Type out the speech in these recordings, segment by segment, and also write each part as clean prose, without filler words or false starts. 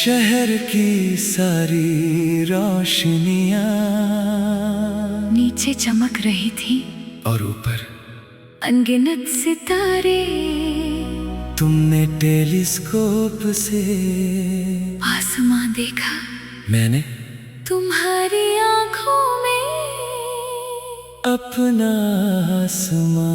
शहर की सारी रोशनियां नीचे चमक रही थी और ऊपर अनगिनत सितारे। तुमने टेलीस्कोप से आसमां देखा, मैंने तुम्हारी आंखों में अपना आसमां।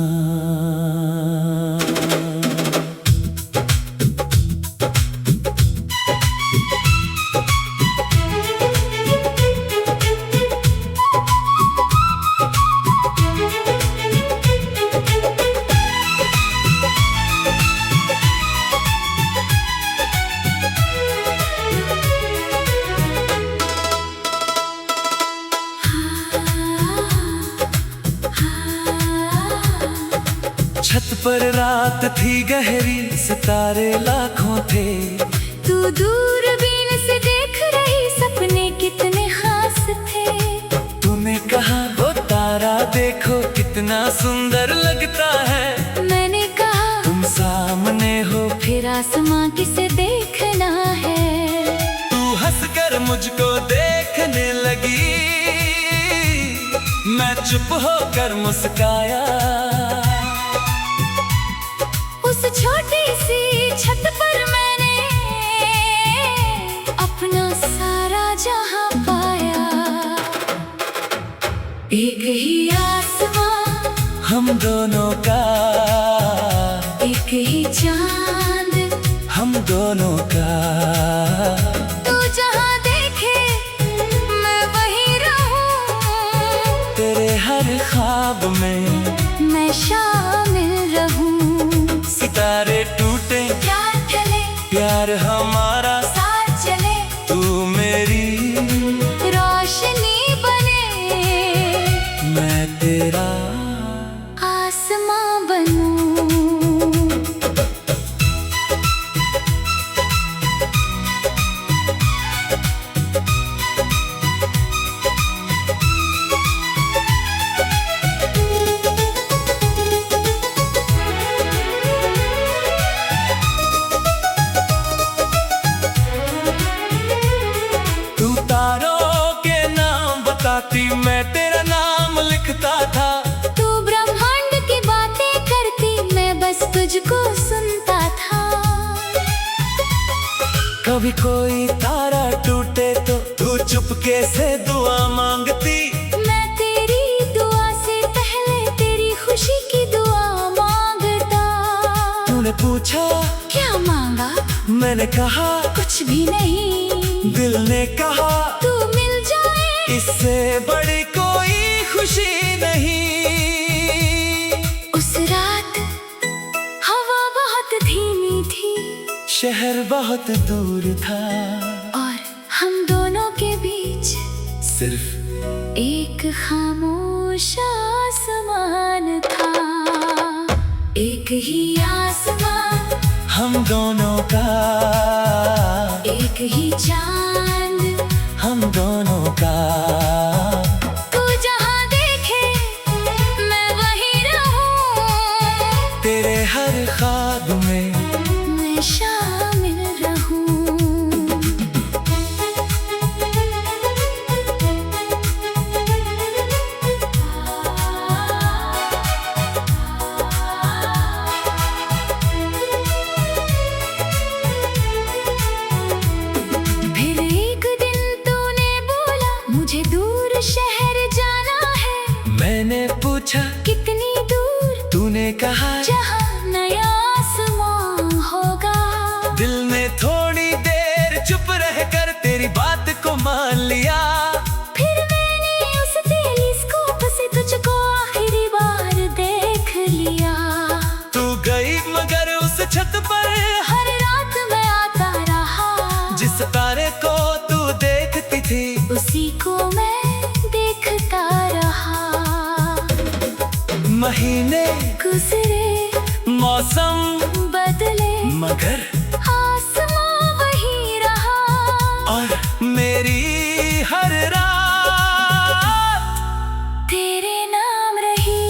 छत पर रात थी गहरी, सितारे लाखों थे। तू दूरबीन से देख रही, सपने कितने खास थे। तूने कहा वो तारा देखो कितना सुंदर लगता है। मैंने कहा तुम सामने हो, फिर आसमां किसे देखना है। तू हंसकर मुझको देखने लगी, मैं चुप होकर मुस्काया। उस छोटी सी छत पर मैंने अपना सारा जहां पाया। एक ही आसमां हम दोनों का, एक ही चांद हम दोनों का। तू जहां देखे मैं वहीं रहूं, तेरे हर ख्वाब में मैं शामिल रहूं। सितारे टूटे प्यार चले, प्यार हमारा साथ चले। तू मेरी रोशनी बने, मैं तेरा आसमां बनूं। मैं तेरा नाम लिखता था। तू ब्रह्मांड की बातें करती, मैं बस तुझको सुनता था। कभी कोई तारा टूटे तो तू चुपके से दुआ मांगती। मैं तेरी दुआ से पहले तेरी खुशी की दुआ मांगता। तूने पूछा क्या मांगा, मैंने कहा कुछ भी नहीं। दिल ने कहा तू मिल जाए, इससे बड़ी कोई खुशी नहीं। उस रात हवा बहुत धीमी थी, शहर बहुत दूर था, और हम दोनों के बीच सिर्फ एक खामोश आसमान था। एक ही आसमान हम दोनों का, एक ही चांद हम दोनों का। तू जहां देखे मैं वहीं रहूं, तेरे हर ख्वाब में मैं शामिल रहूं। फिर एक दिन तूने बोला मुझे दूर शहर जाना है। मैंने पूछा कितनी दूर, तूने कहा जहां नया आसमां होगा। दिल ने थोड़ी देर चुप रहकर तेरी बात को मान लिया। फिर मैंने उस टेलीस्कोप से तुझको आखिरी बार देख लिया। तू गई मगर उस छत पर हर रात मैं आता रहा, जिस तारे को तू देखती थी उसी को मैं देखता रहा। महीने गुजरे, मौसम बदले, मगर आसमां वही रहा। और मेरी हर रात तेरे नाम रही।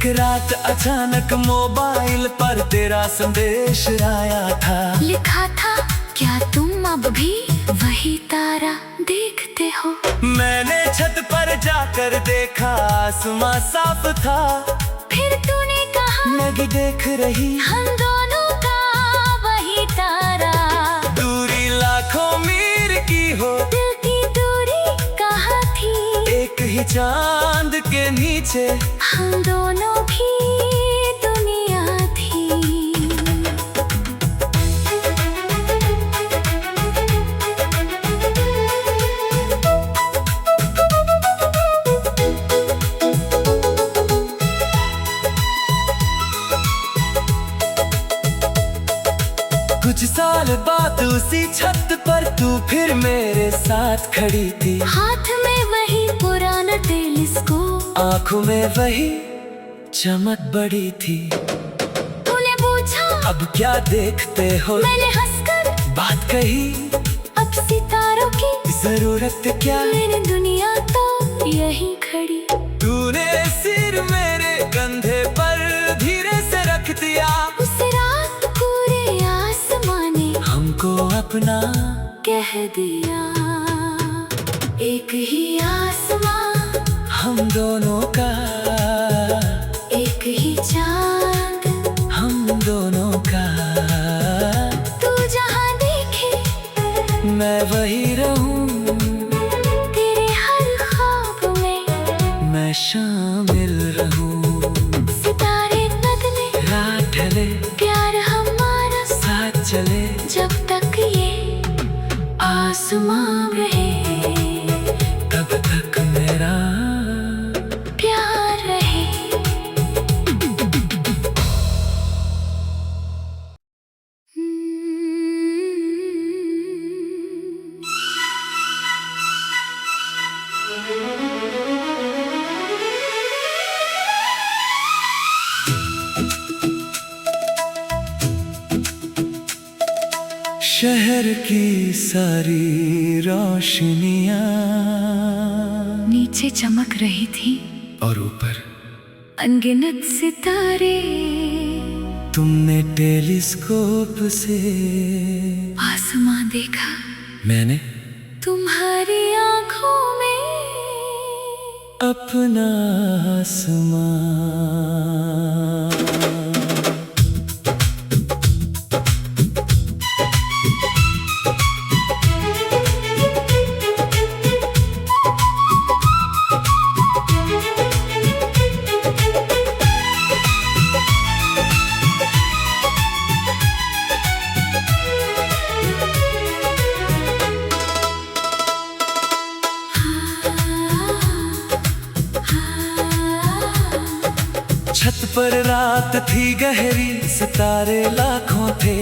एक रात अचानक मोबाइल पर तेरा संदेश आया था। लिखा था, क्या तुम अब भी वही तारा देखते हो? मैंने छत पर जाकर देखा, आसमां साफ था। फिर तूने कहा, मैं भी देख रही, हम दोनों का वही तारा। दूरी लाखों मील की हो, दिल की दूरी कहाँ थी? एक ही चांद के नीचे हम दोनों की दुनिया थी। कुछ साल बाद उसी छत पर तू फिर मेरे साथ खड़ी थी। हाथ में वही पुराना टेलीस्कोप, आंखों में वही चमक बड़ी थी। तूने पूछा, अब क्या देखते हो? मैंने हंसकर बात कही, अब सितारों की जरूरत क्या? मेरी दुनिया तो यहीं खड़ी। तूने सिर मेरे कंधे पर धीरे से रख दिया। उस रात पूरे आसमां ने हमको अपना कह दिया। एक ही आसमां, हम दोनों का, एक ही चांद, हम दोनों का। तू जहाँ देखे मैं वही रहूं, तेरे हर ख्वाब में मैं शामिल रहूं। सितारे बदले, रात ढले, प्यार हमारा साथ चले, जब तक ये आसमां रहे, तब तक मेरा प्यार रहे। शहर की सारी रोशनियां नीचे चमक रही थी, और ऊपर अनगिनत सितारे। तुमने टेलीस्कोप से आसमां देखा, मैंने तुम्हारी आंखों में अपना आसमां। छत पर रात थी गहरी, सितारे लाखों थे।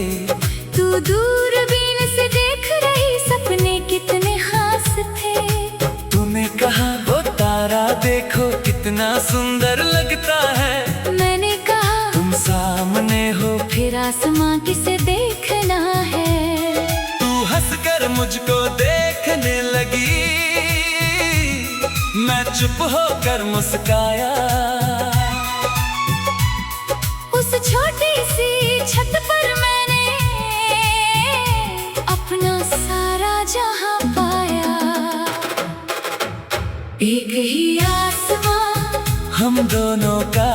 तू दूरबीन से देख रही, सपने कितने खास थे। तूने कहा, वो तारा देखो कितना सुंदर लगता है। मैंने कहा, तुम सामने हो, फिर आसमां किसे देखना है। तू हंसकर मुझको देखने लगी, मैं चुप होकर मुस्काया। उस छोटी सी छत पर मैंने अपना सारा जहां पाया। एक ही आसमां, हम दोनों का,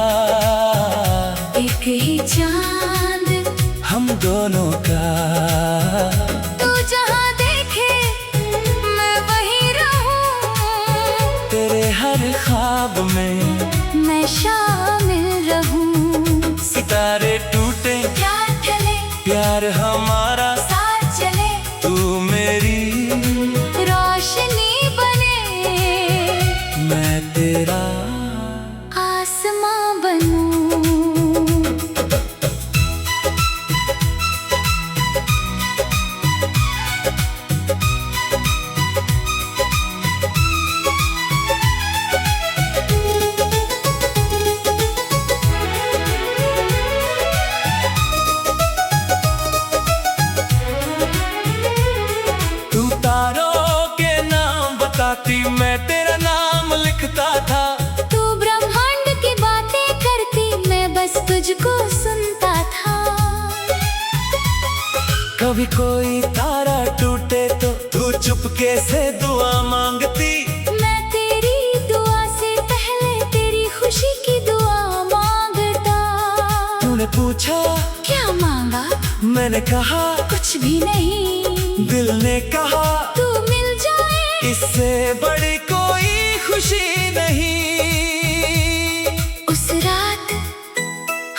एक ही चांद, हम दोनों का। तू जहां देखे मैं वहीं रहूं, तेरे हर ख्वाब में मैं शामिल रहूं। सितारे टूटे, प्यार चले, प्यार हमारा साथ चले, तू मेरी रोशनी बने, मैं तेरा आसमां बनूं। कभी कोई तारा टूटे तो तू चुपके से दुआ मांगती। मैं तेरी दुआ से पहले तेरी खुशी की दुआ मांगता। तूने पूछा क्या मांगा? मैंने कहा कुछ भी नहीं। दिल ने कहा तू मिल जाए, इससे बड़ी कोई खुशी नहीं। उस रात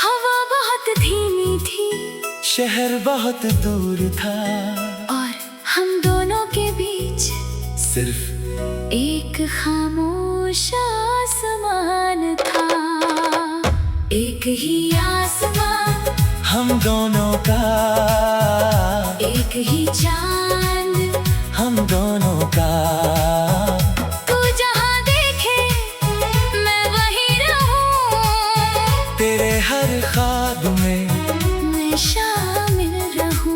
हवा बहुत धीमी थी, शहर बहुत दूर था, और हम दोनों के बीच सिर्फ एक खामोश आसमान था। एक ही आसमान, हम दोनों का, एक ही चांद, हम दोनों का। तू जहाँ देखे मैं वहीं रहूं, तेरे हर ख्वाब में मैं शामिल रहूं।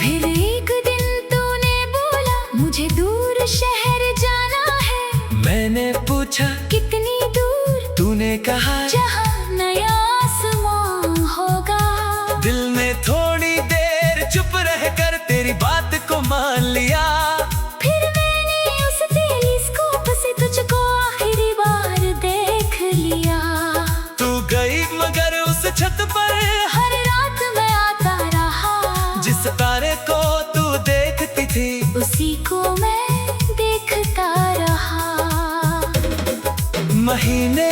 फिर एक दिन तूने बोला मुझे दूर शहर जाना है। मैंने पूछा कितनी दूर? तूने कहा जहाँ नया आसमां होगा। दिल ने थोड़ी देर चुप रहकर तेरी बात को मान लिया। फिर मैंने उस टेलीस्कोप से तुझको आखिरी बार देख लिया। तू गई मगर उस छत पर हर रात मैं आता रहा, जिस तारे को तू देखती थी उसी को मैं देखता रहा। महीने